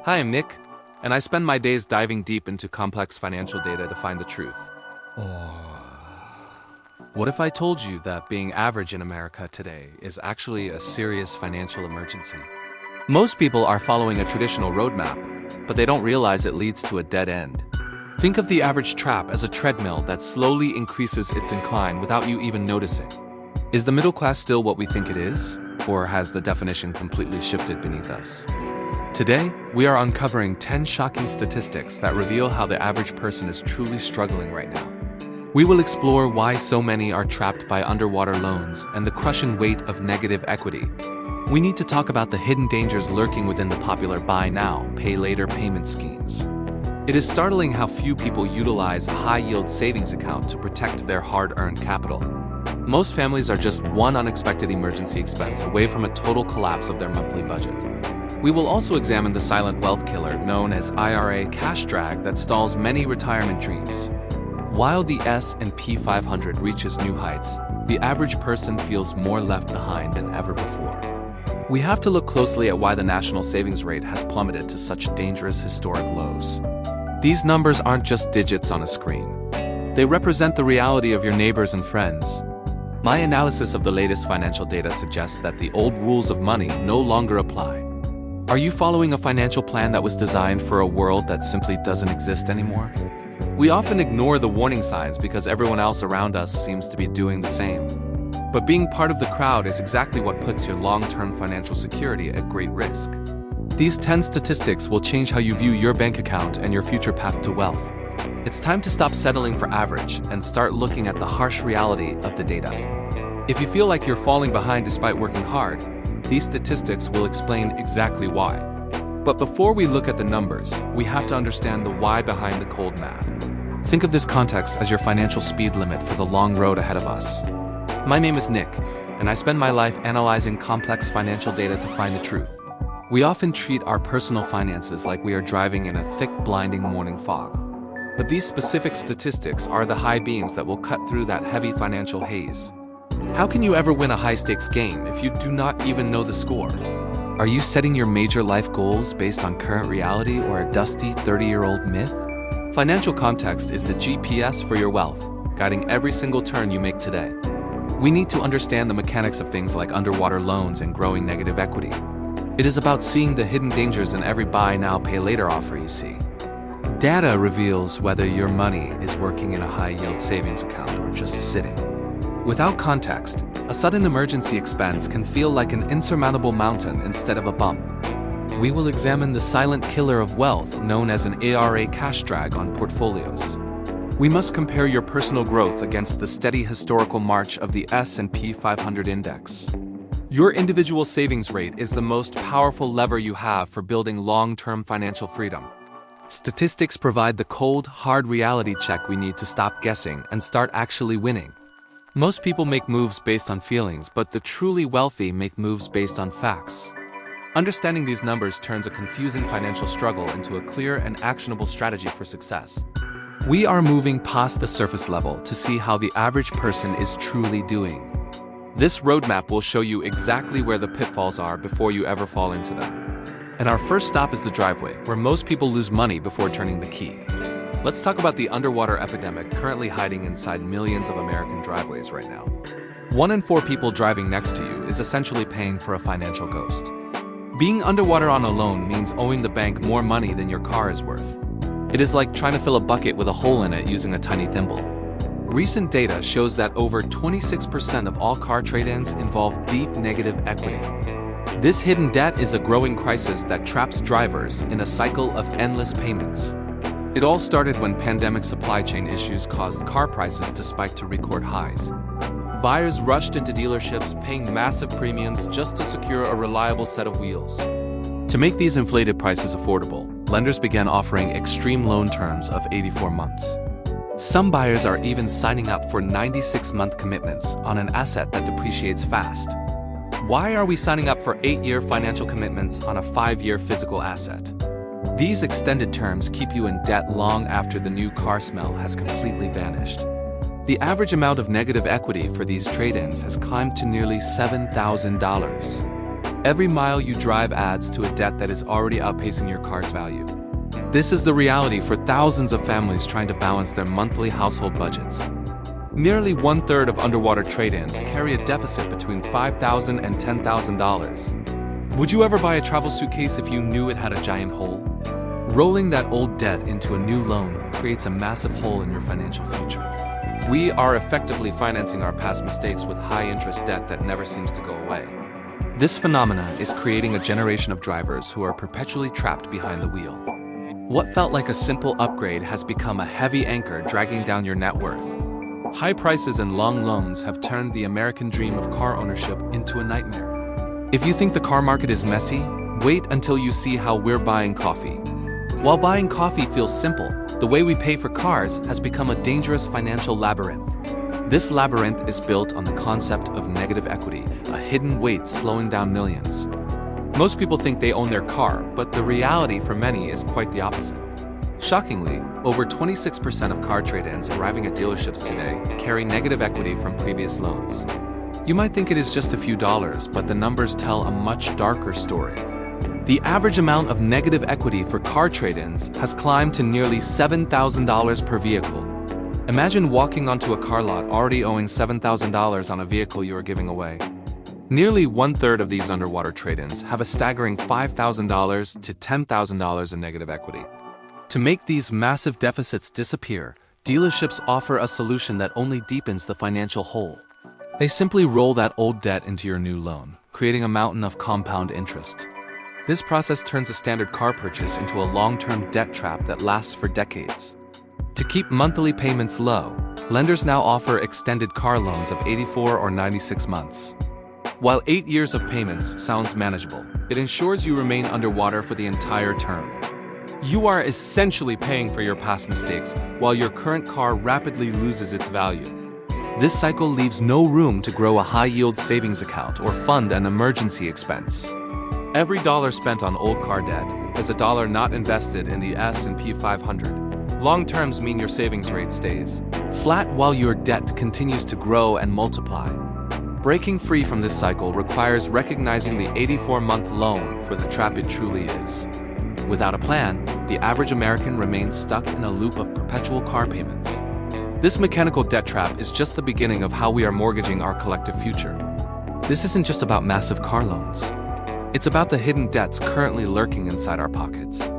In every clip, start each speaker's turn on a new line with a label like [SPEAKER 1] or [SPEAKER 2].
[SPEAKER 1] Hi, I'm Nick, and I spend my days diving deep into complex financial data to find the truth. What if I told you that being average in America today is actually a serious financial emergency? Most people are following a traditional roadmap, but they don't realize it leads to a dead end. Think of the average trap as a treadmill that slowly increases its incline without you even noticing. Is the middle class still what we think it is, or has the definition completely shifted beneath us? Today, we are uncovering 10 shocking statistics that reveal how the average person is truly struggling right now. We will explore why so many are trapped by underwater loans and the crushing weight of negative equity. We need to talk about the hidden dangers lurking within the popular buy now, pay later payment schemes. It is startling how few people utilize a high-yield savings account to protect their hard-earned capital. Most families are just one unexpected emergency expense away from a total collapse of their monthly budget. We will also examine the silent wealth killer known as IRA cash drag that stalls many retirement dreams. While the S&P 500 reaches new heights, the average person feels more left behind than ever before. We have to look closely at why the national savings rate has plummeted to such dangerous historic lows. These numbers aren't just digits on a screen. They represent the reality of your neighbors and friends. My analysis of the latest financial data suggests that the old rules of money no longer apply. Are you following a financial plan that was designed for a world that simply doesn't exist anymore? We often ignore the warning signs because everyone else around us seems to be doing the same. But being part of the crowd is exactly what puts your long-term financial security at great risk. These 10 statistics will change how you view your bank account and your future path to wealth. It's time to stop settling for average and start looking at the harsh reality of the data. If you feel like you're falling behind despite working hard, these statistics will explain exactly why. But before we look at the numbers, we have to understand the why behind the cold math. Think of this context as your financial speed limit for the long road ahead of us. My name is Nick, and I spend my life analyzing complex financial data to find the truth. We often treat our personal finances like we are driving in a thick, blinding morning fog. But these specific statistics are the high beams that will cut through that heavy financial haze. How can you ever win a high-stakes game if you do not even know the score? Are you setting your major life goals based on current reality or a dusty 30-year-old myth? Financial context is the GPS for your wealth, guiding every single turn you make today. We need to understand the mechanics of things like underwater loans and growing negative equity. It is about seeing the hidden dangers in every buy now, pay later offer you see. Data reveals whether your money is working in a high-yield savings account or just sitting. Without context, a sudden emergency expense can feel like an insurmountable mountain instead of a bump. We will examine the silent killer of wealth known as an ARA cash drag on portfolios. We must compare your personal growth against the steady historical march of the S&P 500 index. Your individual savings rate is the most powerful lever you have for building long-term financial freedom. Statistics provide the cold, hard reality check we need to stop guessing and start actually winning. Most people make moves based on feelings, but the truly wealthy make moves based on facts. Understanding these numbers turns a confusing financial struggle into a clear and actionable strategy for success. We are moving past the surface level to see how the average person is truly doing. This roadmap will show you exactly where the pitfalls are before you ever fall into them. And our first stop is the driveway, where most people lose money before turning the key. Let's talk about the underwater epidemic currently hiding inside millions of American driveways right now. 1 in 4 people driving next to you is essentially paying for a financial ghost. Being underwater on a loan means owing the bank more money than your car is worth. It is like trying to fill a bucket with a hole in it using a tiny thimble. Recent data shows that over 26% of all car trade-ins involve deep negative equity. This hidden debt is a growing crisis that traps drivers in a cycle of endless payments. It all started when pandemic supply chain issues caused car prices to spike to record highs. Buyers rushed into dealerships paying massive premiums just to secure a reliable set of wheels. To make these inflated prices affordable, lenders began offering extreme loan terms of 84 months. Some buyers are even signing up for 96-month commitments on an asset that depreciates fast. Why are we signing up for 8-year financial commitments on a 5-year physical asset? These extended terms keep you in debt long after the new car smell has completely vanished. The average amount of negative equity for these trade-ins has climbed to nearly $7,000. Every mile you drive adds to a debt that is already outpacing your car's value. This is the reality for thousands of families trying to balance their monthly household budgets. Nearly one-third of underwater trade-ins carry a deficit between $5,000 and $10,000. Would you ever buy a travel suitcase if you knew it had a giant hole? Rolling that old debt into a new loan creates a massive hole in your financial future. We are effectively financing our past mistakes with high-interest debt that never seems to go away. This phenomena is creating a generation of drivers who are perpetually trapped behind the wheel. What felt like a simple upgrade has become a heavy anchor dragging down your net worth. High prices and long loans have turned the American dream of car ownership into a nightmare. If you think the car market is messy, wait until you see how we're buying coffee. While buying coffee feels simple, the way we pay for cars has become a dangerous financial labyrinth. This labyrinth is built on the concept of negative equity, a hidden weight slowing down millions. Most people think they own their car, but the reality for many is quite the opposite. Shockingly, over 26% of car trade-ins arriving at dealerships today carry negative equity from previous loans. You might think it is just a few dollars, but the numbers tell a much darker story. The average amount of negative equity for car trade-ins has climbed to nearly $7,000 per vehicle. Imagine walking onto a car lot already owing $7,000 on a vehicle you are giving away. Nearly one-third of these underwater trade-ins have a staggering $5,000 to $10,000 in negative equity. To make these massive deficits disappear, dealerships offer a solution that only deepens the financial hole. They simply roll that old debt into your new loan, creating a mountain of compound interest. This process turns a standard car purchase into a long-term debt trap that lasts for decades. To keep monthly payments low, lenders now offer extended car loans of 84 or 96 months. While 8 years of payments sounds manageable, it ensures you remain underwater for the entire term. You are essentially paying for your past mistakes while your current car rapidly loses its value. This cycle leaves no room to grow a high-yield savings account or fund an emergency expense. Every dollar spent on old car debt is a dollar not invested in the S&P 500. Long terms mean your savings rate stays flat while your debt continues to grow and multiply. Breaking free from this cycle requires recognizing the 84-month loan for the trap it truly is. Without a plan, the average American remains stuck in a loop of perpetual car payments. This mechanical debt trap is just the beginning of how we are mortgaging our collective future. This isn't just about massive car loans. It's about the hidden debts currently lurking inside our pockets.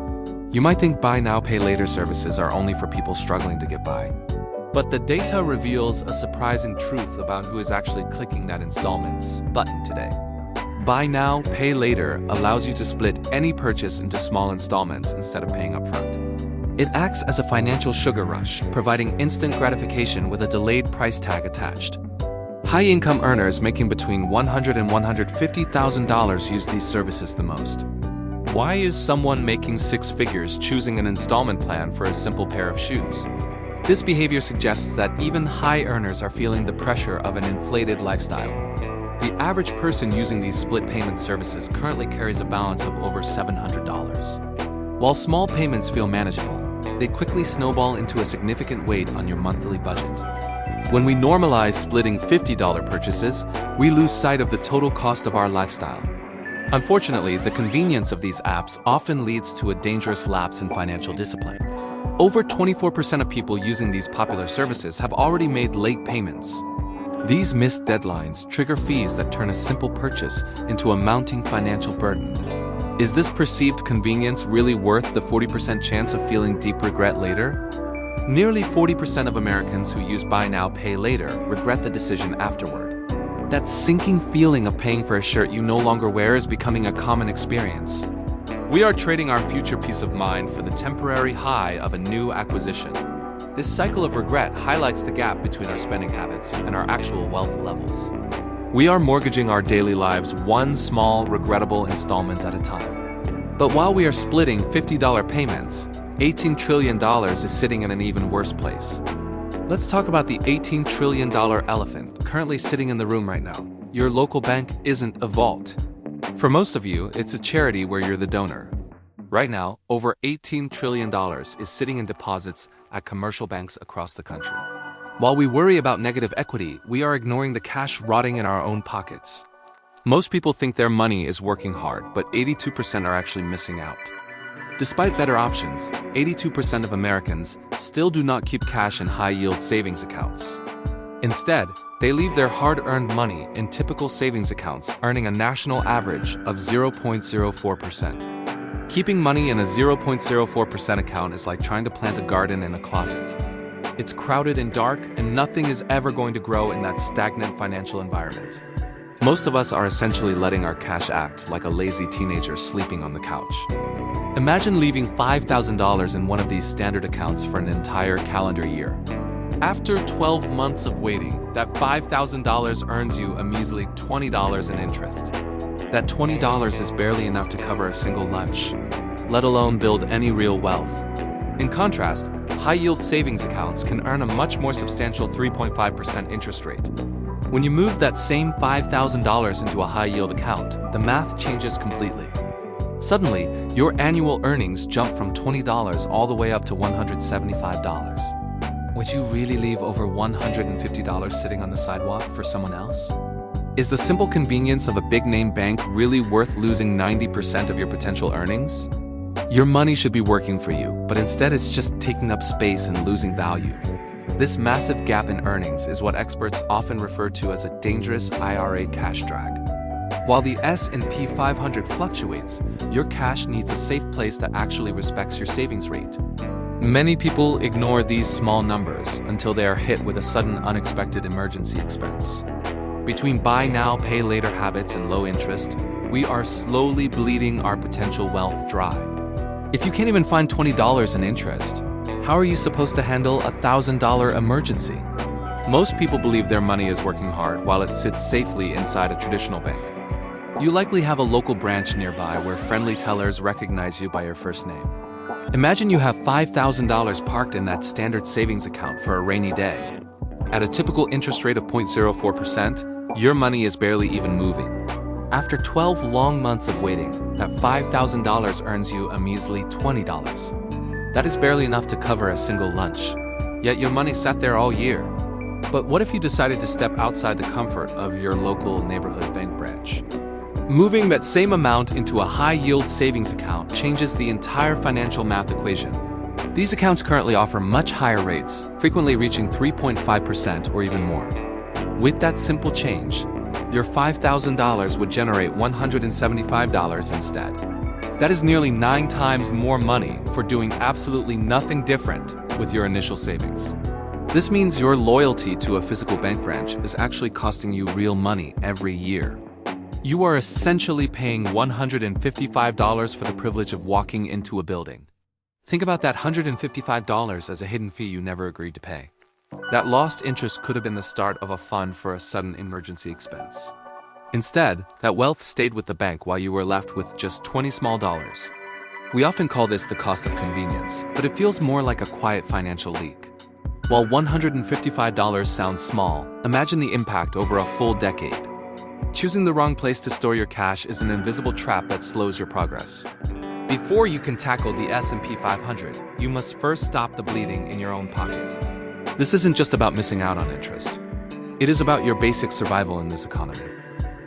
[SPEAKER 1] You might think buy now, pay later services are only for people struggling to get by. But the data reveals a surprising truth about who is actually clicking that installments button today. Buy now, pay later allows you to split any purchase into small installments instead of paying upfront. It acts as a financial sugar rush, providing instant gratification with a delayed price tag attached. High-income earners making between $100,000 and $150,000 use these services the most. Why is someone making six figures choosing an installment plan for a simple pair of shoes? This behavior suggests that even high earners are feeling the pressure of an inflated lifestyle. The average person using these split payment services currently carries a balance of over $700. While small payments feel manageable, they quickly snowball into a significant weight on your monthly budget. When we normalize splitting $50 purchases, we lose sight of the total cost of our lifestyle. Unfortunately, the convenience of these apps often leads to a dangerous lapse in financial discipline. Over 24% of people using these popular services have already made late payments. These missed deadlines trigger fees that turn a simple purchase into a mounting financial burden. Is this perceived convenience really worth the 40% chance of feeling deep regret later? Nearly 40% of Americans who use buy now, pay later regret the decision afterward. That sinking feeling of paying for a shirt you no longer wear is becoming a common experience. We are trading our future peace of mind for the temporary high of a new acquisition. This cycle of regret highlights the gap between our spending habits and our actual wealth levels. We are mortgaging our daily lives one small, regrettable installment at a time. But while we are splitting $50 payments, $18 trillion is sitting in an even worse place. Let's talk about the $18 trillion elephant currently sitting in the room right now. Your local bank isn't a vault. For most of you, it's a charity where you're the donor. Right now, over $18 trillion is sitting in deposits at commercial banks across the country. While we worry about negative equity, we are ignoring the cash rotting in our own pockets. Most people think their money is working hard, but 82% are actually missing out. Despite better options, 82% of Americans still do not keep cash in high-yield savings accounts. Instead, they leave their hard-earned money in typical savings accounts, earning a national average of 0.04%. Keeping money in a 0.04% account is like trying to plant a garden in a closet. It's crowded and dark, and nothing is ever going to grow in that stagnant financial environment. Most of us are essentially letting our cash act like a lazy teenager sleeping on the couch. Imagine leaving $5,000 in one of these standard accounts for an entire calendar year. After 12 months of waiting, that $5,000 earns you a measly $20 in interest. That $20 is barely enough to cover a single lunch, let alone build any real wealth. In contrast, high-yield savings accounts can earn a much more substantial 3.5% interest rate. When you move that same $5,000 into a high-yield account, the math changes completely. Suddenly, your annual earnings jump from $20 all the way up to $175. Would you really leave over $150 sitting on the sidewalk for someone else? Is the simple convenience of a big-name bank really worth losing 90% of your potential earnings? Your money should be working for you, but instead it's just taking up space and losing value. This massive gap in earnings is what experts often refer to as a dangerous IRA cash drag. While the S&P 500 fluctuates, your cash needs a safe place that actually respects your savings rate. Many people ignore these small numbers until they are hit with a sudden unexpected emergency expense. Between buy now, pay later habits and low interest, we are slowly bleeding our potential wealth dry. If you can't even find $20 in interest, how are you supposed to handle a $1,000 emergency? Most people believe their money is working hard while it sits safely inside a traditional bank. You likely have a local branch nearby where friendly tellers recognize you by your first name. Imagine you have $5,000 parked in that standard savings account for a rainy day. At a typical interest rate of 0.04%, your money is barely even moving. After 12 long months of waiting, that $5,000 earns you a measly $20. That is barely enough to cover a single lunch. Yet your money sat there all year. But what if you decided to step outside the comfort of your local neighborhood bank branch? Moving that same amount into a high-yield savings account changes the entire financial math equation. These accounts currently offer much higher rates, frequently reaching 3.5% or even more. With that simple change, your $5,000 would generate $175 instead. That is nearly 9 times more money for doing absolutely nothing different with your initial savings. This means your loyalty to a physical bank branch is actually costing you real money every year. You are essentially paying $155 for the privilege of walking into a building. Think about that $155 as a hidden fee you never agreed to pay. That lost interest could have been the start of a fund for a sudden emergency expense. Instead, that wealth stayed with the bank while you were left with just $20 small. We often call this the cost of convenience, but it feels more like a quiet financial leak. While $155 sounds small, imagine the impact over a full decade. Choosing the wrong place to store your cash is an invisible trap that slows your progress. Before you can tackle the S&P 500, you must first stop the bleeding in your own pocket. This isn't just about missing out on interest. It is about your basic survival in this economy.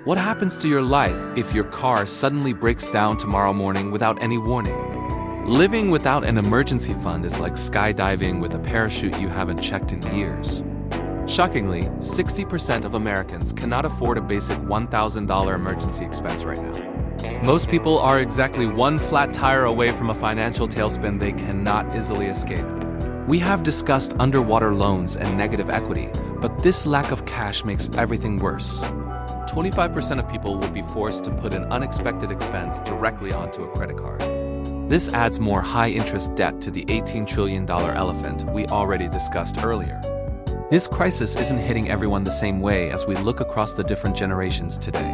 [SPEAKER 1] What happens to your life if your car suddenly breaks down tomorrow morning without any warning? Living without an emergency fund is like skydiving with a parachute you haven't checked in years. Shockingly, 60% of Americans cannot afford a basic $1,000 emergency expense right now. Most people are exactly one flat tire away from a financial tailspin they cannot easily escape. We have discussed underwater loans and negative equity, but this lack of cash makes everything worse. 25% of people will be forced to put an unexpected expense directly onto a credit card. This adds more high-interest debt to the $18 trillion elephant we already discussed earlier. This crisis isn't hitting everyone the same way as we look across the different generations today.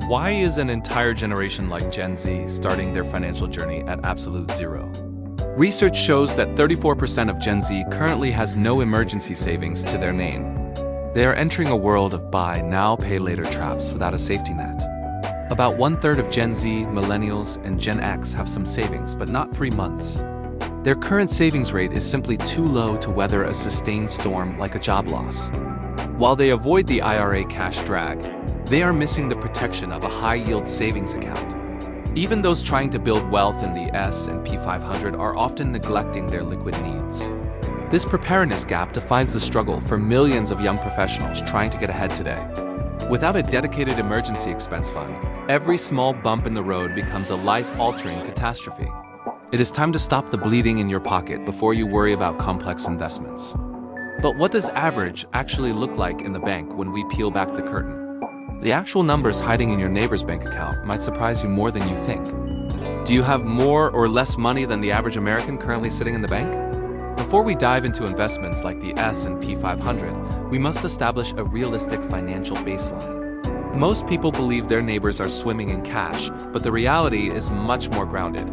[SPEAKER 1] Why is an entire generation like Gen Z starting their financial journey at absolute zero? Research shows that 34% of Gen Z currently has no emergency savings to their name. They are entering a world of buy now, pay later traps without a safety net. About 1/3 of Gen Z, Millennials, and Gen X have some savings, but not 3 months. Their current savings rate is simply too low to weather a sustained storm like a job loss. While they avoid the IRA cash drag, they are missing the protection of a high-yield savings account. Even those trying to build wealth in the S&P 500 are often neglecting their liquid needs. This preparedness gap defines the struggle for millions of young professionals trying to get ahead today. Without a dedicated emergency expense fund, every small bump in the road becomes a life-altering catastrophe. It is time to stop the bleeding in your pocket before you worry about complex investments. But what does average actually look like in the bank when we peel back the curtain? The actual numbers hiding in your neighbor's bank account might surprise you more than you think. Do you have more or less money than the average American currently sitting in the bank? Before we dive into investments like the S&P 500, we must establish a realistic financial baseline. Most people believe their neighbors are swimming in cash, but the reality is much more grounded.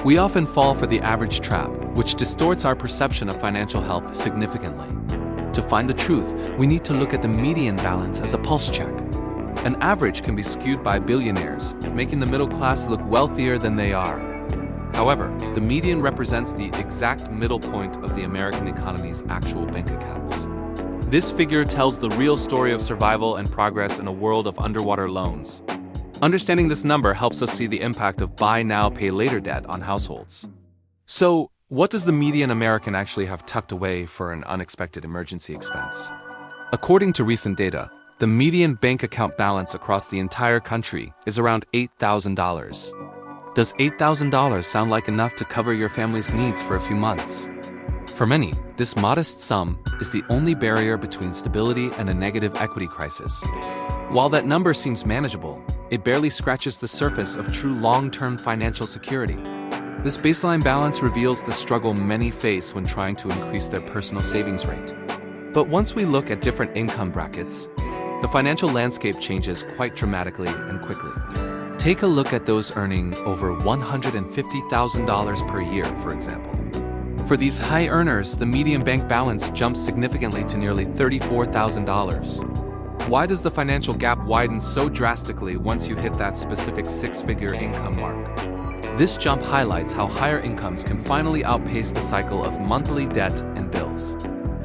[SPEAKER 1] We often fall for the average trap, which distorts our perception of financial health significantly. To find the truth, we need to look at the median balance as a pulse check. An average can be skewed by billionaires, making the middle class look wealthier than they are. However, the median represents the exact middle point of the American economy's actual bank accounts. This figure tells the real story of survival and progress in a world of underwater loans. Understanding this number helps us see the impact of buy now, pay later debt on households. So, what does the median American actually have tucked away for an unexpected emergency expense? According to recent data, the median bank account balance across the entire country is around $8,000. Does $8,000 sound like enough to cover your family's needs for a few months? For many, this modest sum is the only barrier between stability and a negative equity crisis. While that number seems manageable, it barely scratches the surface of true long-term financial security. This baseline balance reveals the struggle many face when trying to increase their personal savings rate. But once we look at different income brackets, the financial landscape changes quite dramatically and quickly. Take a look at those earning over $150,000 per year, for example. For these high earners, the median bank balance jumps significantly to nearly $34,000. Why does the financial gap widen so drastically once you hit that specific six-figure income mark? This jump highlights how higher incomes can finally outpace the cycle of monthly debt and bills.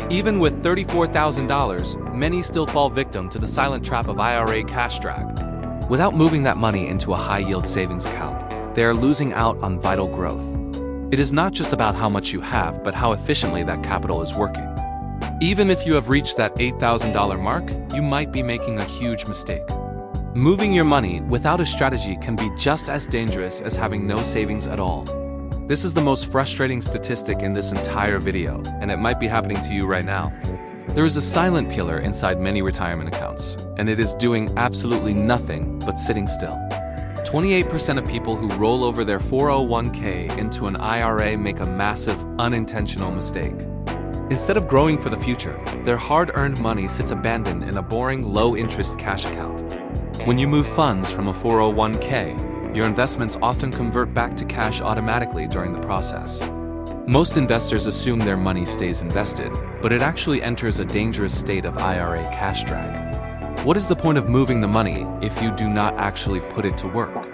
[SPEAKER 1] Even with $34,000, many still fall victim to the silent trap of IRA cash drag. Without moving that money into a high-yield savings account, they are losing out on vital growth. It is not just about how much you have, but how efficiently that capital is working. Even if you have reached that $8,000 mark, you might be making a huge mistake. Moving your money without a strategy can be just as dangerous as having no savings at all. This is the most frustrating statistic in this entire video, and it might be happening to you right now. There is a silent killer inside many retirement accounts, and it is doing absolutely nothing but sitting still. 28% of people who roll over their 401k into an IRA make a massive, unintentional mistake. Instead of growing for the future, their hard-earned money sits abandoned in a boring, low-interest cash account. When you move funds from a 401k, your investments often convert back to cash automatically during the process. Most investors assume their money stays invested, but it actually enters a dangerous state of IRA cash drag. What is the point of moving the money if you do not actually put it to work?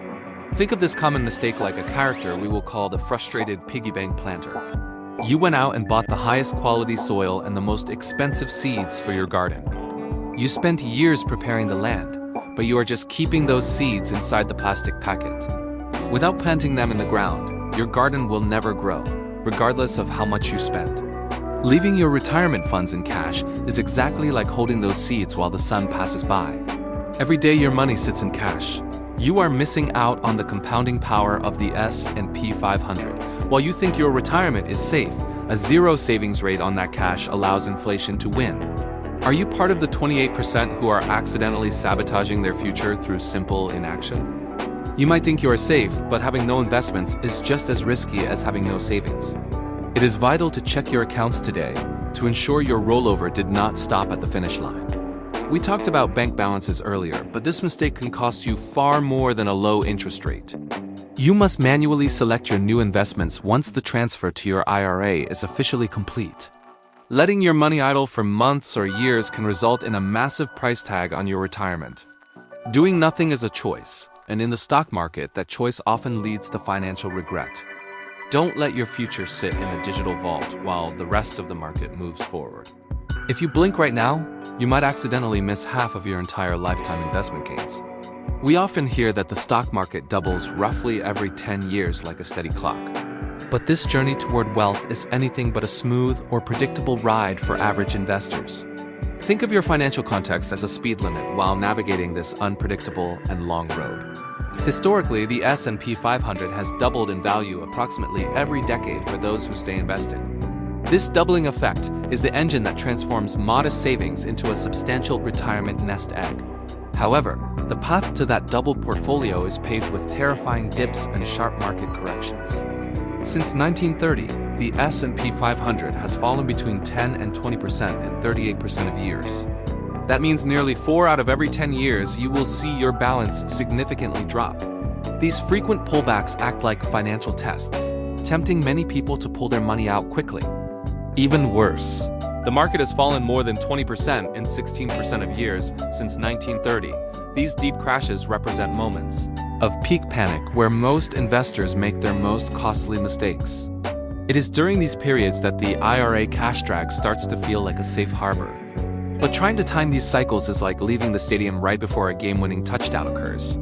[SPEAKER 1] Think of this common mistake like a character we will call the frustrated piggy bank planter. You went out and bought the highest quality soil and the most expensive seeds for your garden. You spent years preparing the land, but you are just keeping those seeds inside the plastic packet. Without planting them in the ground, your garden will never grow, regardless of how much you spend. Leaving your retirement funds in cash is exactly like holding those seeds while the sun passes by. Every day your money sits in cash, you are missing out on the compounding power of the S&P 500. While you think your retirement is safe, a zero savings rate on that cash allows inflation to win. Are you part of the 28% who are accidentally sabotaging their future through simple inaction? You might think you are safe, but having no investments is just as risky as having no savings. It is vital to check your accounts today to ensure your rollover did not stop at the finish line. We talked about bank balances earlier, but this mistake can cost you far more than a low interest rate. You must manually select your new investments once the transfer to your IRA is officially complete. Letting your money idle for months or years can result in a massive price tag on your retirement. Doing nothing is a choice, and in the stock market, that choice often leads to financial regret. Don't let your future sit in a digital vault while the rest of the market moves forward. If you blink right now, you might accidentally miss half of your entire lifetime investment gains. We often hear that the stock market doubles roughly every 10 years like a steady clock. But this journey toward wealth is anything but a smooth or predictable ride for average investors. Think of your financial context as a speed limit while navigating this unpredictable and long road. Historically, the S&P 500 has doubled in value approximately every decade for those who stay invested. This doubling effect is the engine that transforms modest savings into a substantial retirement nest egg. However, the path to that doubled portfolio is paved with terrifying dips and sharp market corrections. Since 1930, the S&P 500 has fallen between 10 and 20% in 38% of years. That means nearly 4 out of every 10 years you will see your balance significantly drop. These frequent pullbacks act like financial tests, tempting many people to pull their money out quickly. Even worse, the market has fallen more than 20% in 16% of years since 1930. These deep crashes represent moments of peak panic where most investors make their most costly mistakes. It is during these periods that the IRA cash drag starts to feel like a safe harbor. But trying to time these cycles is like leaving the stadium right before a game-winning touchdown occurs.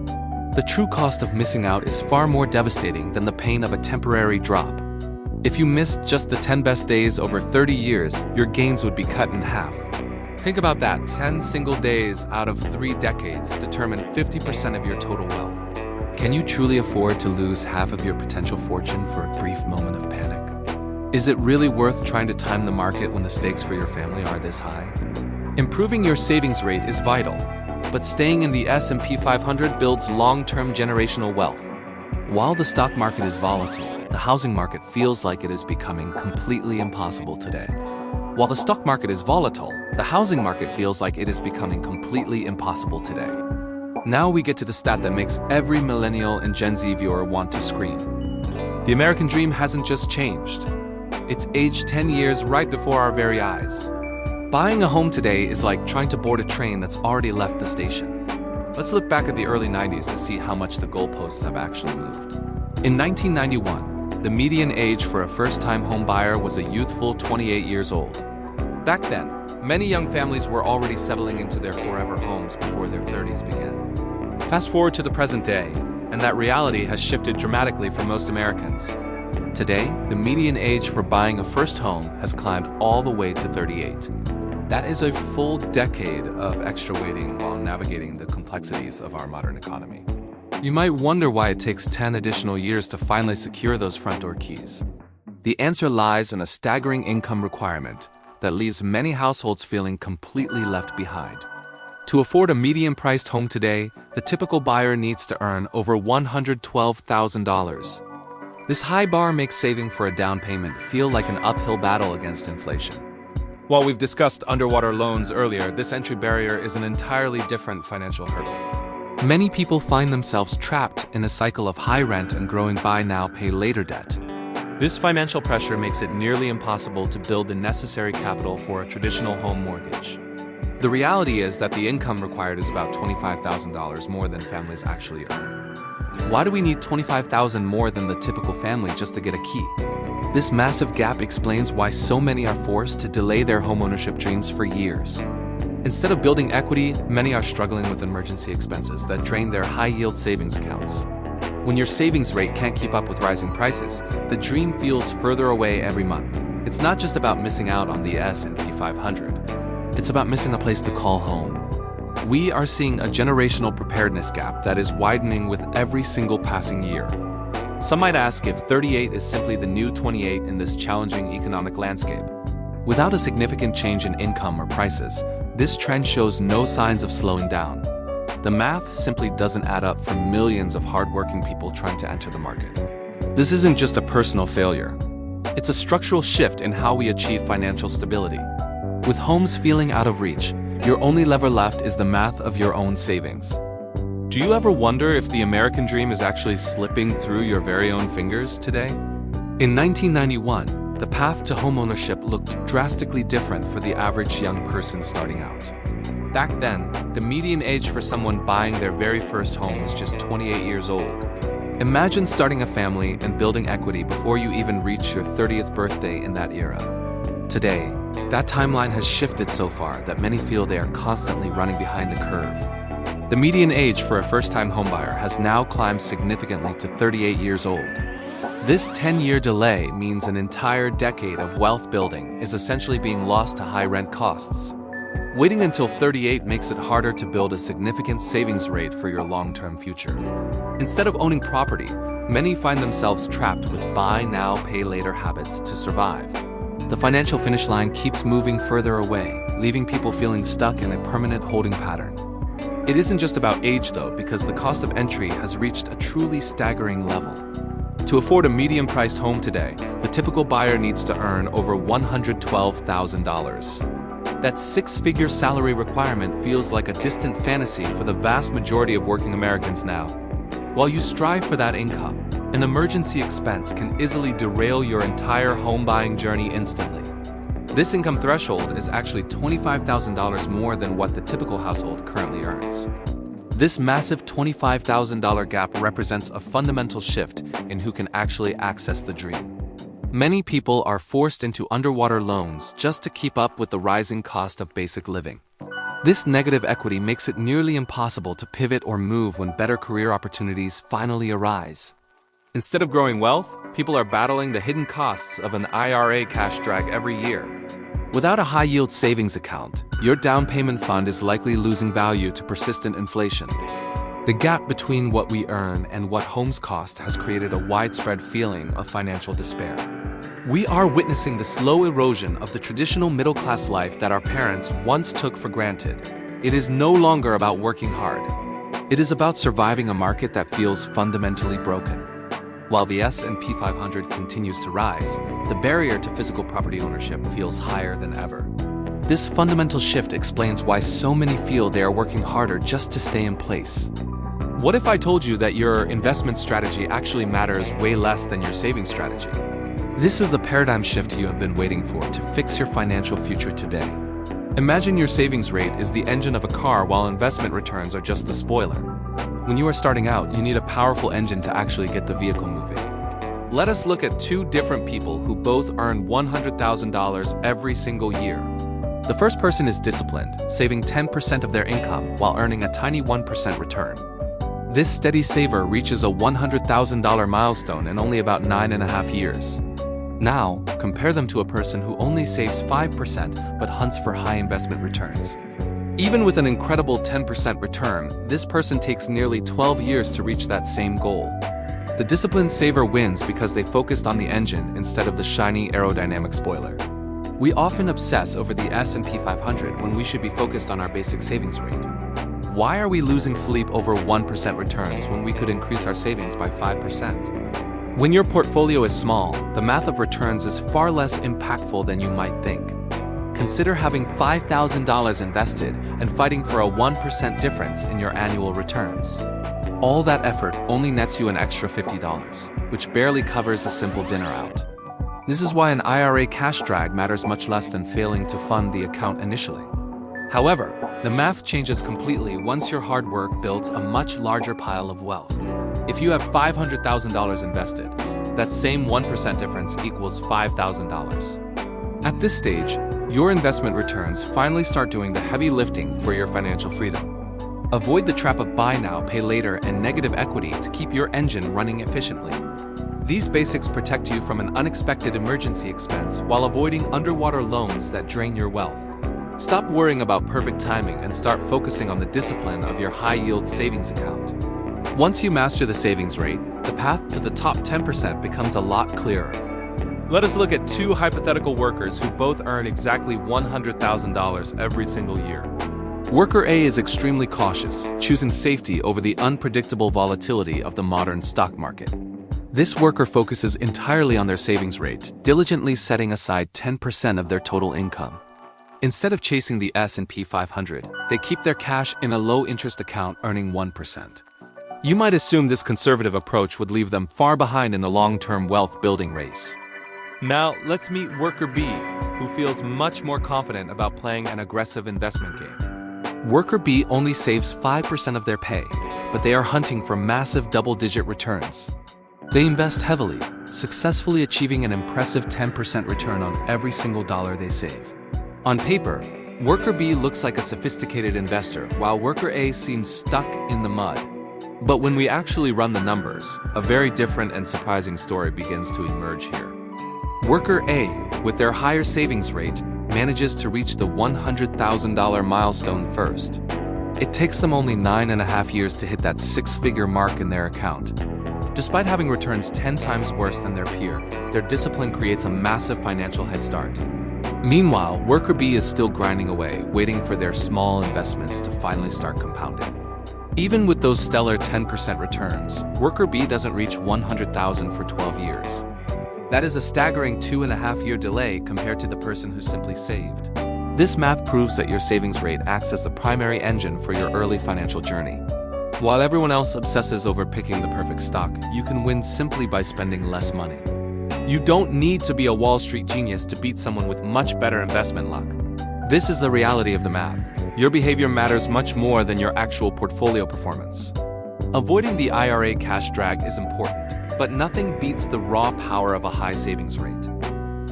[SPEAKER 1] The true cost of missing out is far more devastating than the pain of a temporary drop. If you missed just the 10 best days over 30 years, your gains would be cut in half. Think about that. 10 single days out of 3 decades determine 50% of your total wealth. Can you truly afford to lose half of your potential fortune for a brief moment of panic? Is it really worth trying to time the market when the stakes for your family are this high? Improving your savings rate is vital, but staying in the S&P 500 builds long-term generational wealth. While the stock market is volatile, the housing market feels like it is becoming completely impossible today. While the stock market is volatile, the housing market feels like it is becoming completely impossible today. Now we get to the stat that makes every millennial and Gen Z viewer want to scream. The American dream hasn't just changed. It's aged 10 years right before our very eyes. Buying a home today is like trying to board a train that's already left the station. Let's look back at the early 90s to see how much the goalposts have actually moved. In 1991, the median age for a first-time home buyer was a youthful 28 years old. Back then, many young families were already settling into their forever homes before their 30s began. Fast forward to the present day, and that reality has shifted dramatically for most Americans. Today, the median age for buying a first home has climbed all the way to 38. That is a full decade of extra waiting while navigating the complexities of our modern economy. You might wonder why it takes 10 additional years to finally secure those front door keys. The answer lies in a staggering income requirement that leaves many households feeling completely left behind. To afford a medium-priced home today, the typical buyer needs to earn over $112,000. This high bar makes saving for a down payment feel like an uphill battle against inflation. While we've discussed underwater loans earlier, this entry barrier is an entirely different financial hurdle. Many people find themselves trapped in a cycle of high rent and growing buy now, pay later debt. This financial pressure makes it nearly impossible to build the necessary capital for a traditional home mortgage. The reality is that the income required is about $25,000 more than families actually earn. Why do we need $25,000 more than the typical family just to get a key? This massive gap explains why so many are forced to delay their homeownership dreams for years. Instead of building equity, many are struggling with emergency expenses that drain their high-yield savings accounts. When your savings rate can't keep up with rising prices, the dream feels further away every month. It's not just about missing out on the S&P 500. It's about missing a place to call home. We are seeing a generational preparedness gap that is widening with every single passing year. Some might ask if 38 is simply the new 28 in this challenging economic landscape. Without a significant change in income or prices, this trend shows no signs of slowing down. The math simply doesn't add up for millions of hardworking people trying to enter the market. This isn't just a personal failure. It's a structural shift in how we achieve financial stability. With homes feeling out of reach, your only lever left is the math of your own savings. Do you ever wonder if the American dream is actually slipping through your very own fingers today? In 1991, the path to homeownership looked drastically different for the average young person starting out. Back then, the median age for someone buying their very first home was just 28 years old. Imagine starting a family and building equity before you even reach your 30th birthday in that era. Today, That timeline has shifted so far that many feel they are constantly running behind the curve. The median age for a first-time homebuyer has now climbed significantly to 38 years old. This 10-year delay means an entire decade of wealth building is essentially being lost to high rent costs. Waiting until 38 makes it harder to build a significant savings rate for your long-term future. Instead of owning property, many find themselves trapped with buy now, pay later habits to survive. The financial finish line keeps moving further away, leaving people feeling stuck in a permanent holding pattern. It isn't just about age though, because the cost of entry has reached a truly staggering level. To afford a medium-priced home today, the typical buyer needs to earn over $112,000. That six-figure salary requirement feels like a distant fantasy for the vast majority of working Americans now. While you strive for that income, an emergency expense can easily derail your entire home buying journey instantly. This income threshold is actually $25,000 more than what the typical household currently earns. This massive $25,000 gap represents a fundamental shift in who can actually access the dream. Many people are forced into underwater loans just to keep up with the rising cost of basic living. This negative equity makes it nearly impossible to pivot or move when better career opportunities finally arise. Instead of growing wealth, people are battling the hidden costs of an IRA cash drag every year. Without a high-yield savings account, your down payment fund is likely losing value to persistent inflation. The gap between what we earn and what homes cost has created a widespread feeling of financial despair. We are witnessing the slow erosion of the traditional middle-class life that our parents once took for granted. It is no longer about working hard. It is about surviving a market that feels fundamentally broken. While the S&P 500 continues to rise, the barrier to physical property ownership feels higher than ever. This fundamental shift explains why so many feel they are working harder just to stay in place. What if I told you that your investment strategy actually matters way less than your saving strategy? This is the paradigm shift you have been waiting for to fix your financial future today. Imagine your savings rate is the engine of a car while investment returns are just the spoiler. When you are starting out, you need a powerful engine to actually get the vehicle moving. Let us look at two different people who both earn $100,000 every single year. The first person is disciplined, saving 10% of their income while earning a tiny 1% return. This steady saver reaches a $100,000 milestone in only about 9.5 years. Now, compare them to a person who only saves 5% but hunts for high investment returns. Even with an incredible 10% return, this person takes nearly 12 years to reach that same goal. The disciplined saver wins because they focused on the engine instead of the shiny aerodynamic spoiler. We often obsess over the S&P 500 when we should be focused on our basic savings rate. Why are we losing sleep over 1% returns when we could increase our savings by 5%? When your portfolio is small, the math of returns is far less impactful than you might think. Consider having $5,000 invested and fighting for a 1% difference in your annual returns. All that effort only nets you an extra $50, which barely covers a simple dinner out. This is why an IRA cash drag matters much less than failing to fund the account initially. However, the math changes completely once your hard work builds a much larger pile of wealth. If you have $500,000 invested, that same 1% difference equals $5,000. At this stage, your investment returns finally start doing the heavy lifting for your financial freedom. Avoid the trap of buy now, pay later, and negative equity to keep your engine running efficiently. These basics protect you from an unexpected emergency expense while avoiding underwater loans that drain your wealth. Stop worrying about perfect timing and start focusing on the discipline of your high-yield savings account. Once you master the savings rate, the path to the top 10% becomes a lot clearer. Let us look at two hypothetical workers who both earn exactly $100,000 every single year. Worker A is extremely cautious, choosing safety over the unpredictable volatility of the modern stock market. This worker focuses entirely on their savings rate, diligently setting aside 10% of their total income. Instead of chasing the S&P 500, they keep their cash in a low-interest account earning 1%. You might assume this conservative approach would leave them far behind in the long-term wealth-building race. Now, let's meet Worker B, who feels much more confident about playing an aggressive investment game. Worker B only saves 5% of their pay, but they are hunting for massive double-digit returns. They invest heavily, successfully achieving an impressive 10% return on every single dollar they save. On paper, Worker B looks like a sophisticated investor, while Worker A seems stuck in the mud. But when we actually run the numbers, a very different and surprising story begins to emerge here. Worker A, with their higher savings rate, manages to reach the $100,000 milestone first. It takes them only 9.5 years to hit that six-figure mark in their account. Despite having returns 10 times worse than their peer, their discipline creates a massive financial head start. Meanwhile, Worker B is still grinding away, waiting for their small investments to finally start compounding. Even with those stellar 10% returns, Worker B doesn't reach $100,000 for 12 years. That is a staggering 2.5-year delay compared to the person who simply saved. This math proves that your savings rate acts as the primary engine for your early financial journey. While everyone else obsesses over picking the perfect stock, you can win simply by spending less money. You don't need to be a Wall Street genius to beat someone with much better investment luck. This is the reality of the math. Your behavior matters much more than your actual portfolio performance. Avoiding the IRA cash drag is important, but nothing beats the raw power of a high savings rate.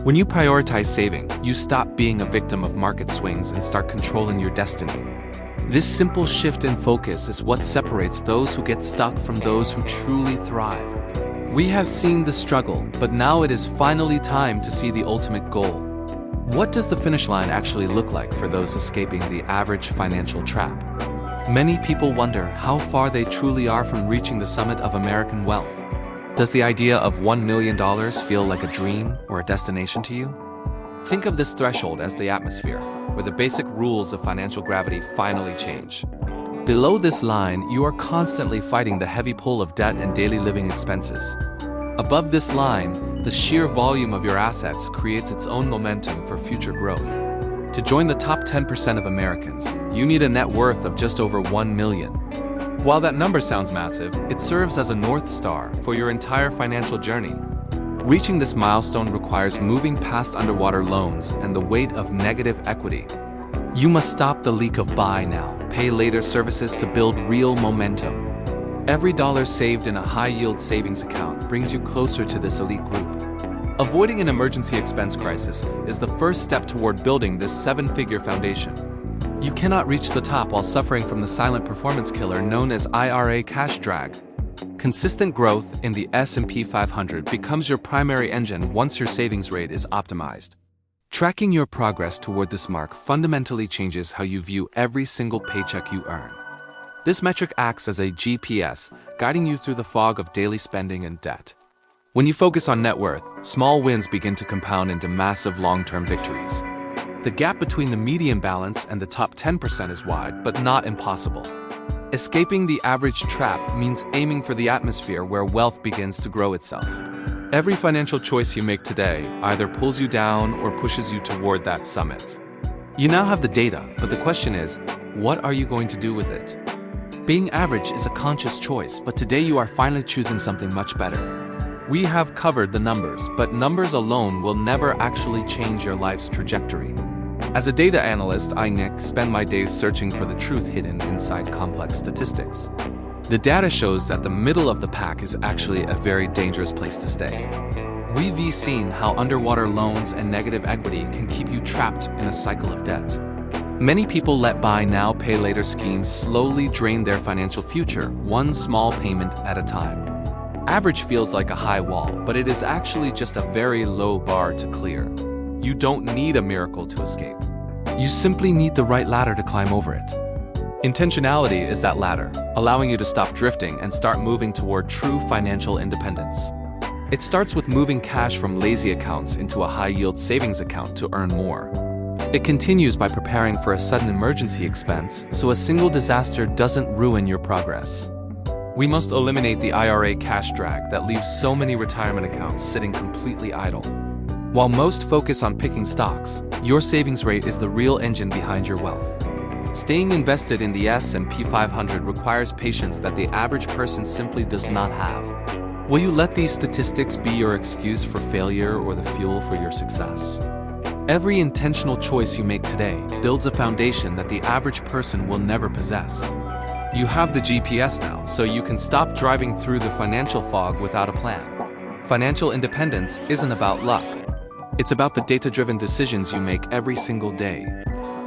[SPEAKER 1] When you prioritize saving, you stop being a victim of market swings and start controlling your destiny. This simple shift in focus is what separates those who get stuck from those who truly thrive. We have seen the struggle, but now it is finally time to see the ultimate goal. What does the finish line actually look like for those escaping the average financial trap? Many people wonder how far they truly are from reaching the summit of American wealth. Does the idea of $1 million feel like a dream or a destination to you? Think of this threshold as the atmosphere, where the basic rules of financial gravity finally change. Below this line, you are constantly fighting the heavy pull of debt and daily living expenses. Above this line, the sheer volume of your assets creates its own momentum for future growth. To join the top 10% of Americans, you need a net worth of just over $1 million. While that number sounds massive, it serves as a North Star for your entire financial journey. Reaching this milestone requires moving past underwater loans and the weight of negative equity. You must stop the leak of buy now, pay later services to build real momentum. Every dollar saved in a high-yield savings account brings you closer to this elite group. Avoiding an emergency expense crisis is the first step toward building this seven-figure foundation. You cannot reach the top while suffering from the silent performance killer known as IRA cash drag. Consistent growth in the S&P 500 becomes your primary engine once your savings rate is optimized. Tracking your progress toward this mark fundamentally changes how you view every single paycheck you earn. This metric acts as a GPS, guiding you through the fog of daily spending and debt. When you focus on net worth, small wins begin to compound into massive long-term victories. The gap between the median balance and the top 10% is wide, but not impossible. Escaping the average trap means aiming for the atmosphere where wealth begins to grow itself. Every financial choice you make today either pulls you down or pushes you toward that summit. You now have the data, but the question is, what are you going to do with it? Being average is a conscious choice, but today you are finally choosing something much better. We have covered the numbers, but numbers alone will never actually change your life's trajectory. As a data analyst, Nick, spend my days searching for the truth hidden inside complex statistics. The data shows that the middle of the pack is actually a very dangerous place to stay. We've seen how underwater loans and negative equity can keep you trapped in a cycle of debt. Many people let buy now, pay later schemes slowly drain their financial future, one small payment at a time. Average feels like a high wall, but it is actually just a very low bar to clear. You don't need a miracle to escape. You simply need the right ladder to climb over it. Intentionality is that ladder, allowing you to stop drifting and start moving toward true financial independence. It starts with moving cash from lazy accounts into a high-yield savings account to earn more. It continues by preparing for a sudden emergency expense so a single disaster doesn't ruin your progress. We must eliminate the IRA cash drag that leaves so many retirement accounts sitting completely idle. While most focus on picking stocks, your savings rate is the real engine behind your wealth. Staying invested in the S&P 500 requires patience that the average person simply does not have. Will you let these statistics be your excuse for failure or the fuel for your success? Every intentional choice you make today builds a foundation that the average person will never possess. You have the GPS now, so you can stop driving through the financial fog without a plan. Financial independence isn't about luck. It's about the data-driven decisions you make every single day.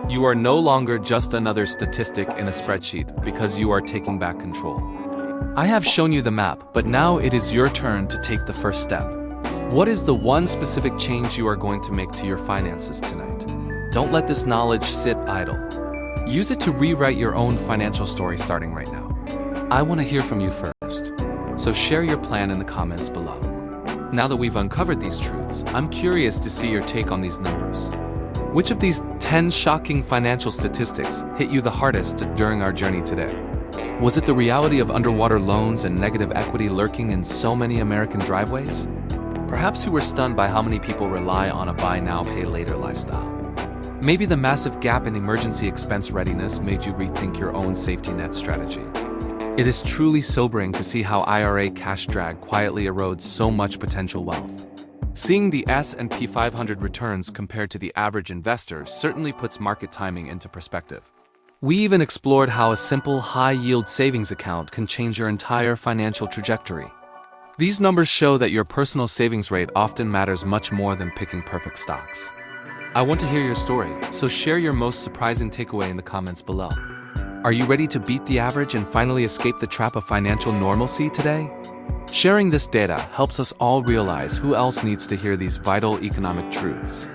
[SPEAKER 1] You are no longer just another statistic in a spreadsheet because you are taking back control. I have shown you the map, but now it is your turn to take the first step. What is the one specific change you are going to make to your finances tonight? Don't let this knowledge sit idle. Use it to rewrite your own financial story starting right now. I want to hear from you first, so share your plan in the comments below. Now that we've uncovered these truths, I'm curious to see your take on these numbers. Which of these 10 shocking financial statistics hit you the hardest during our journey today? Was it the reality of underwater loans and negative equity lurking in so many American driveways? Perhaps you were stunned by how many people rely on a buy now, pay later lifestyle. Maybe the massive gap in emergency expense readiness made you rethink your own safety net strategy. It is truly sobering to see how IRA cash drag quietly erodes so much potential wealth. Seeing the S&P 500 returns compared to the average investor certainly puts market timing into perspective. We even explored how a simple high-yield savings account can change your entire financial trajectory. These numbers show that your personal savings rate often matters much more than picking perfect stocks. I want to hear your story, so share your most surprising takeaway in the comments below. Are you ready to beat the average and finally escape the trap of financial normalcy today? Sharing this data helps us all realize who else needs to hear these vital economic truths.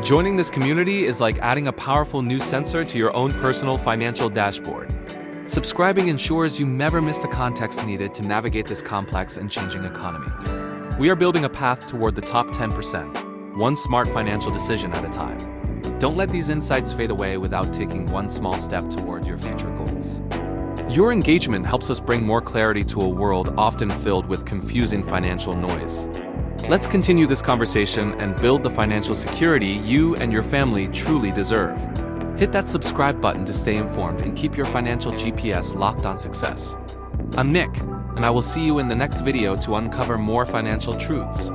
[SPEAKER 1] Joining this community is like adding a powerful new sensor to your own personal financial dashboard. Subscribing ensures you never miss the context needed to navigate this complex and changing economy. We are building a path toward the top 10%, one smart financial decision at a time. Don't let these insights fade away without taking one small step toward your future goals. Your engagement helps us bring more clarity to a world often filled with confusing financial noise. Let's continue this conversation and build the financial security you and your family truly deserve. Hit that subscribe button to stay informed and keep your financial GPS locked on success. I'm Nick, and I will see you in the next video to uncover more financial truths.